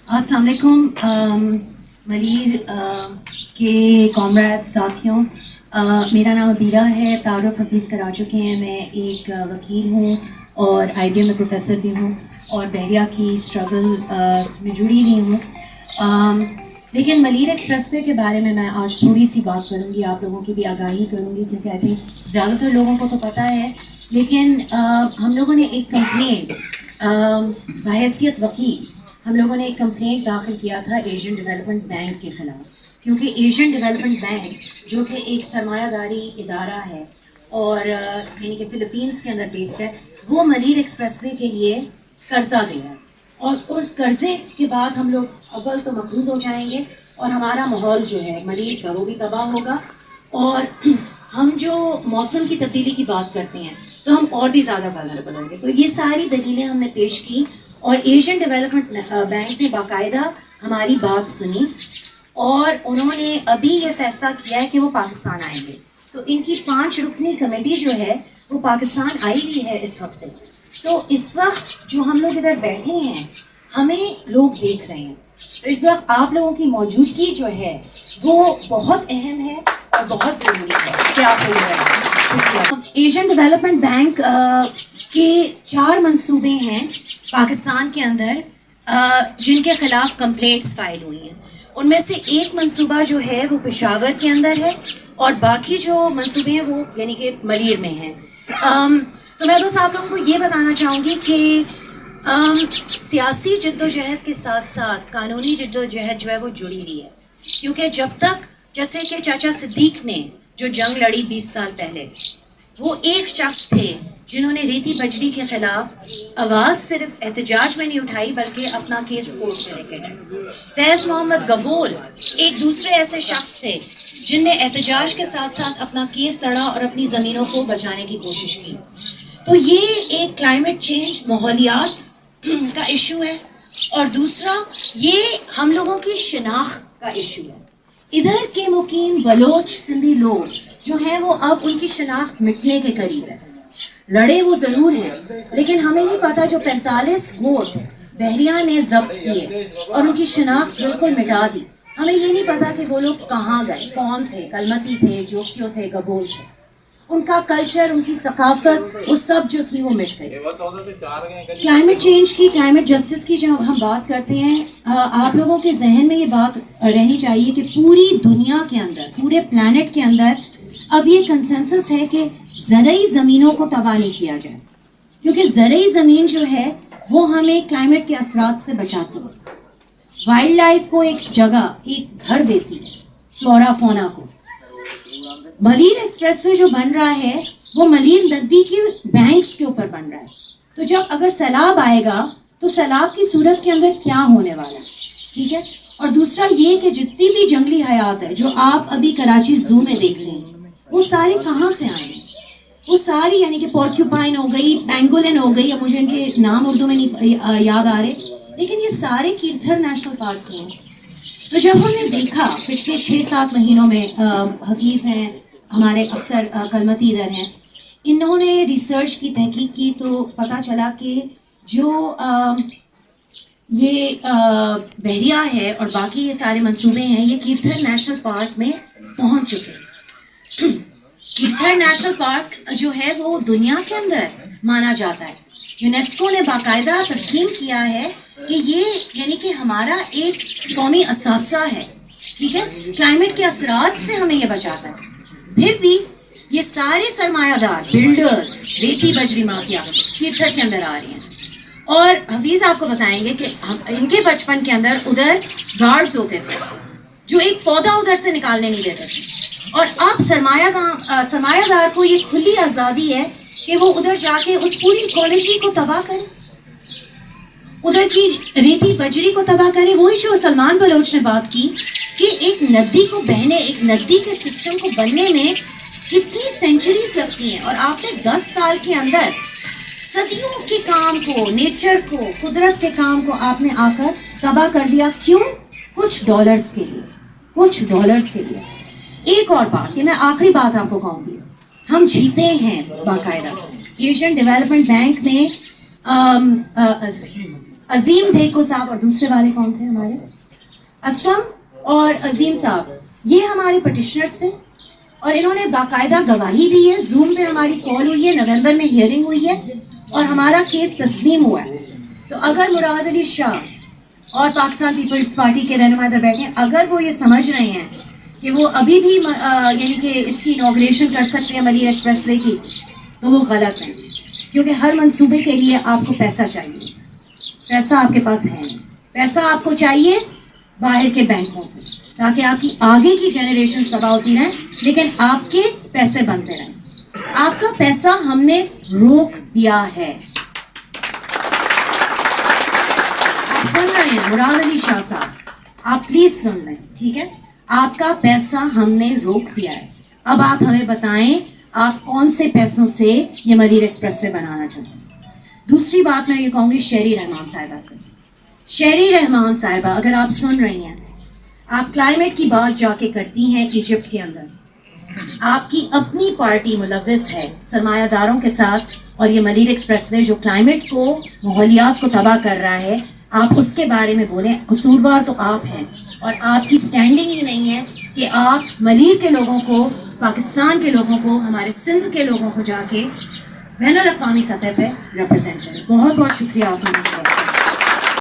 السلام علیکم ملیر کے کامریڈ ساتھیوں، میرا نام عبیرہ ہے. تعارف حفیظ کرا چکے ہیں. میں ایک وکیل ہوں اور IBM میں پروفیسر بھی ہوں اور بحریہ کی اسٹرگل میں جڑی ہوئی ہوں. لیکن ملیر ایکسپریس وے کے بارے میں آج تھوڑی سی بات کروں گی، آپ لوگوں کی بھی آگاہی کروں گی، کیونکہ آئی تھنک زیادہ تر لوگوں کو تو پتہ ہے. لیکن ہم لوگوں نے ایک کمپلینٹ بحیثیت وکیل ہم لوگوں نے ایک کمپلینٹ داخل کیا تھا ایشین ڈیولپمنٹ بینک کے خلاف، کیونکہ ایشین ڈیولپمنٹ بینک جو کہ ایک سرمایہ داری ادارہ ہے اور یعنی کہ فلپینس کے اندر بیسڈ ہے، وہ ملیر ایکسپریس وے کے لیے قرضہ دے رہا ہے. اور اس قرضے کے بعد ہم لوگ اول تو مقروض ہو جائیں گے اور ہمارا ماحول جو ہے ملیر کا وہ بھی تباہ ہوگا. اور ہم جو موسم کی تبدیلی کی بات کرتے ہیں تو ہم اور بھی زیادہ vulnerable ہوں گے. تو یہ ساری دلیلیں ہم نے پیش کی اور ایشین ڈیولپمنٹ بینک نے باقاعدہ ہماری بات سنی اور انہوں نے ابھی یہ فیصلہ کیا ہے کہ وہ پاکستان آئیں گے. تو ان کی 5 رکنی کمیٹی جو ہے وہ پاکستان آئی ہوئی ہے اس ہفتے. تو اس وقت جو ہم لوگ ادھر بیٹھے ہیں ہمیں لوگ دیکھ رہے ہیں، تو اس وقت آپ لوگوں کی موجودگی جو ہے وہ بہت اہم ہے اور بہت ضروری ہے. کیا ایشین ڈیولپمنٹ بینک کے 4 منصوبے ہیں پاکستان کے اندر جن کے خلاف کمپلینٹس فائل ہوئی ہیں. ان میں سے ایک منصوبہ جو ہے وہ پشاور کے اندر ہے اور باقی جو منصوبے ہیں وہ یعنی کہ ملیر میں ہیں. تو میں بس آپ لوگوں کو یہ بتانا چاہوں گی کہ سیاسی جد و جہد کے ساتھ ساتھ قانونی جد و جہد جو ہے وہ جڑی ہوئی ہے. کیونکہ جب تک جیسے کہ چاچا صدیق نے جو جنگ لڑی 20 سال پہلے، وہ ایک شخص تھے جنہوں نے ریتی بجری کے خلاف آواز صرف احتجاج میں نہیں اٹھائی بلکہ اپنا کیس کورٹ میں لے کے گئے. فیض محمد گبول ایک دوسرے ایسے شخص تھے جن نے احتجاج کے ساتھ ساتھ اپنا کیس لڑا اور اپنی زمینوں کو بچانے کی کوشش کی. تو یہ ایک کلائمیٹ چینج ماحولیات کا ایشو ہے اور دوسرا یہ ہم لوگوں کی شناخت کا ایشو ہے. ادھر کے مقیم بلوچ سندھی لوگ جو ہیں وہ اب ان کی شناخت مٹنے کے قریب ہے. لڑے وہ ضرور ہیں لیکن ہمیں نہیں پتا جو 45 ووٹ بحریہ نے ضبط کیے اور ان کی شناخت بالکل مٹا دی. ہمیں یہ نہیں پتا کہ وہ لوگ کہاں گئے، کون تھے، کلمتی تھے، جوکیو تھے، گبول تھے. ان کا کلچر، ان کی ثقافت، وہ سب جو تھی وہ مٹ گئی. کلائمیٹ چینج کی، کلائمیٹ جسٹس کی جب ہم بات کرتے ہیں، آپ لوگوں کے ذہن میں یہ بات رہنی چاہیے کہ پوری دنیا کے اندر، پورے پلانٹ کے اندر اب یہ کنسنسس ہے کہ زرعی زمینوں کو تباہ نہیں کیا جائے، کیونکہ زرعی زمین جو ہے وہ ہمیں کلائمیٹ کے اثرات سے بچاتی ہے، وائلڈ لائف کو ایک جگہ، ایک گھر دیتی ہے، فلورا فونا کو. ملیر ایکسپریس وے جو بن رہا ہے وہ ملیر ندی کے بینکس کے اوپر بن رہا ہے. تو جب اگر سیلاب آئے گا تو سیلاب کی صورت کے اندر کیا ہونے والا ہے، ٹھیک ہے. اور دوسرا یہ کہ جتنی بھی جنگلی حیات ہے جو آپ ابھی کراچی زو میں دیکھ رہے ہیں وہ سارے کہاں سے آئے ہیں؟ وہ ساری یعنی کہ پورکیوپائن ہو گئی، پینگولن ہو گئی، اب مجھے ان کے نام اردو میں نہیں یاد آ رہے، لیکن یہ سارے کیرتھر نیشنل پارک ہیں. تو جب ہم نے دیکھا پچھلے 6-7 مہینوں میں، حفیظ ہیں ہمارے، اختر کلمتی ادھر ہیں، انہوں نے ریسرچ کی، تحقیق کی، تو پتہ چلا کہ جو یہ بحریہ ہے اور باقی یہ سارے منصوبے ہیں یہ کیرتھر نیشنل پارک میں پہنچ چکے ہیں. کیرتھر نیشنل پارک جو ہے وہ دنیا کے اندر مانا جاتا ہے. یونیسکو نے باقاعدہ تسلیم کیا ہے کہ یہ یعنی کہ ہمارا ایک قومی اثاثہ ہے، ٹھیک ہے، کلائمیٹ کے اثرات سے ہمیں یہ بچاتا ہے. پھر بھی یہ سارے سرمایہ دار بلڈرز، ریتی بجری مافیا کیرتھر کے اندر آ رہی ہیں. اور حفیظ آپ کو بتائیں گے کہ ان کے بچپن کے اندر ادھر گارڈز ہوتے تھے جو ایک پودا ادھر سے نکالنے نہیں دیتے تھے، اور اب سرمایہ دار کو یہ کھلی آزادی ہے کہ وہ ادھر جا کے اس پوری ایکولوجی کو تباہ کرے، ادھر کی ریتی بجری کو تباہ کرے. وہی جو سلمان بلوچ نے بات کی کہ ایک ندی کو بہنے، ایک ندی کے سسٹم کو بننے میں کتنی سینچریز لگتی ہیں، اور آپ نے 10 سال کے اندر صدیوں کے کام کو، نیچر کو، قدرت کے کام کو آپ نے آ کر تباہ کر دیا. کیوں؟ کچھ ڈالرز کے لیے، کچھ ڈالرز کے لیے. ایک اور بات، یہ میں آخری بات آپ کو کہوں گی، ہم جیتے ہیں باقاعدہ. ایشین ڈیولپمنٹ بینک میں عظیم بھیکو صاحب اور دوسرے والے کون تھے ہمارے؟ اسلم اور عظیم صاحب، یہ ہمارے پٹیشنرز تھے اور انہوں نے باقاعدہ گواہی دی ہے. زوم پہ ہماری کال ہوئی ہے، نومبر میں ہیئرنگ ہوئی ہے اور ہمارا کیس تسلیم ہوا ہے. تو اگر مراد علی شاہ اور پاکستان پیپلز پارٹی کے رہنما ادھر بیٹھے ہیں، اگر وہ یہ سمجھ رہے ہیں کہ وہ ابھی بھی یعنی کہ اس کی انوگریشن کر سکتے ہیں ملیر ایکسپریس وے کی، تو وہ غلط ہیں. کیونکہ ہر منصوبے کے لیے آپ کو پیسہ چاہیے. پیسہ آپ کے پاس ہے نہیں. پیسہ آپ کو چاہیے باہر کے بینکوں سے، تاکہ آپ کی آگے کی جنریشن تباہ ہوتی رہیں لیکن آپ کے پیسے بنتے رہیں. آپ کا پیسہ ہم نے روک دیا ہے. آپ سن رہے ہیں مراد علی شاہ صاحب، آپ پلیز سن لیں، ٹھیک ہے؟ آپ کا پیسہ ہم نے روک دیا ہے. اب آپ ہمیں بتائیں آپ کون سے پیسوں سے یہ ملیر ایکسپریس وے بنانا چاہتے ہیں. دوسری بات میں یہ کہوں گی شہری رحمان صاحبہ سے. شہری رحمان صاحبہ، اگر آپ سن رہی ہیں، آپ کلائمیٹ کی بات جا کے کرتی ہیں ایجپٹ کے اندر. آپ کی اپنی پارٹی ملوث ہے سرمایہ داروں کے ساتھ، اور یہ ملیر ایکسپریس وے جو کلائمیٹ کو، ماحولیات کو تباہ کر رہا ہے، آپ اس کے بارے میں بولیں. قصوروار تو آپ ہیں اور آپ کی سٹینڈنگ ہی نہیں ہے کہ آپ ملیر کے لوگوں کو، پاکستان کے لوگوں کو، ہمارے سندھ کے لوگوں کو جا کے بین الاقوامی سطح پہ ریپرزینٹ کریں. بہت بہت شکریہ آپ کا.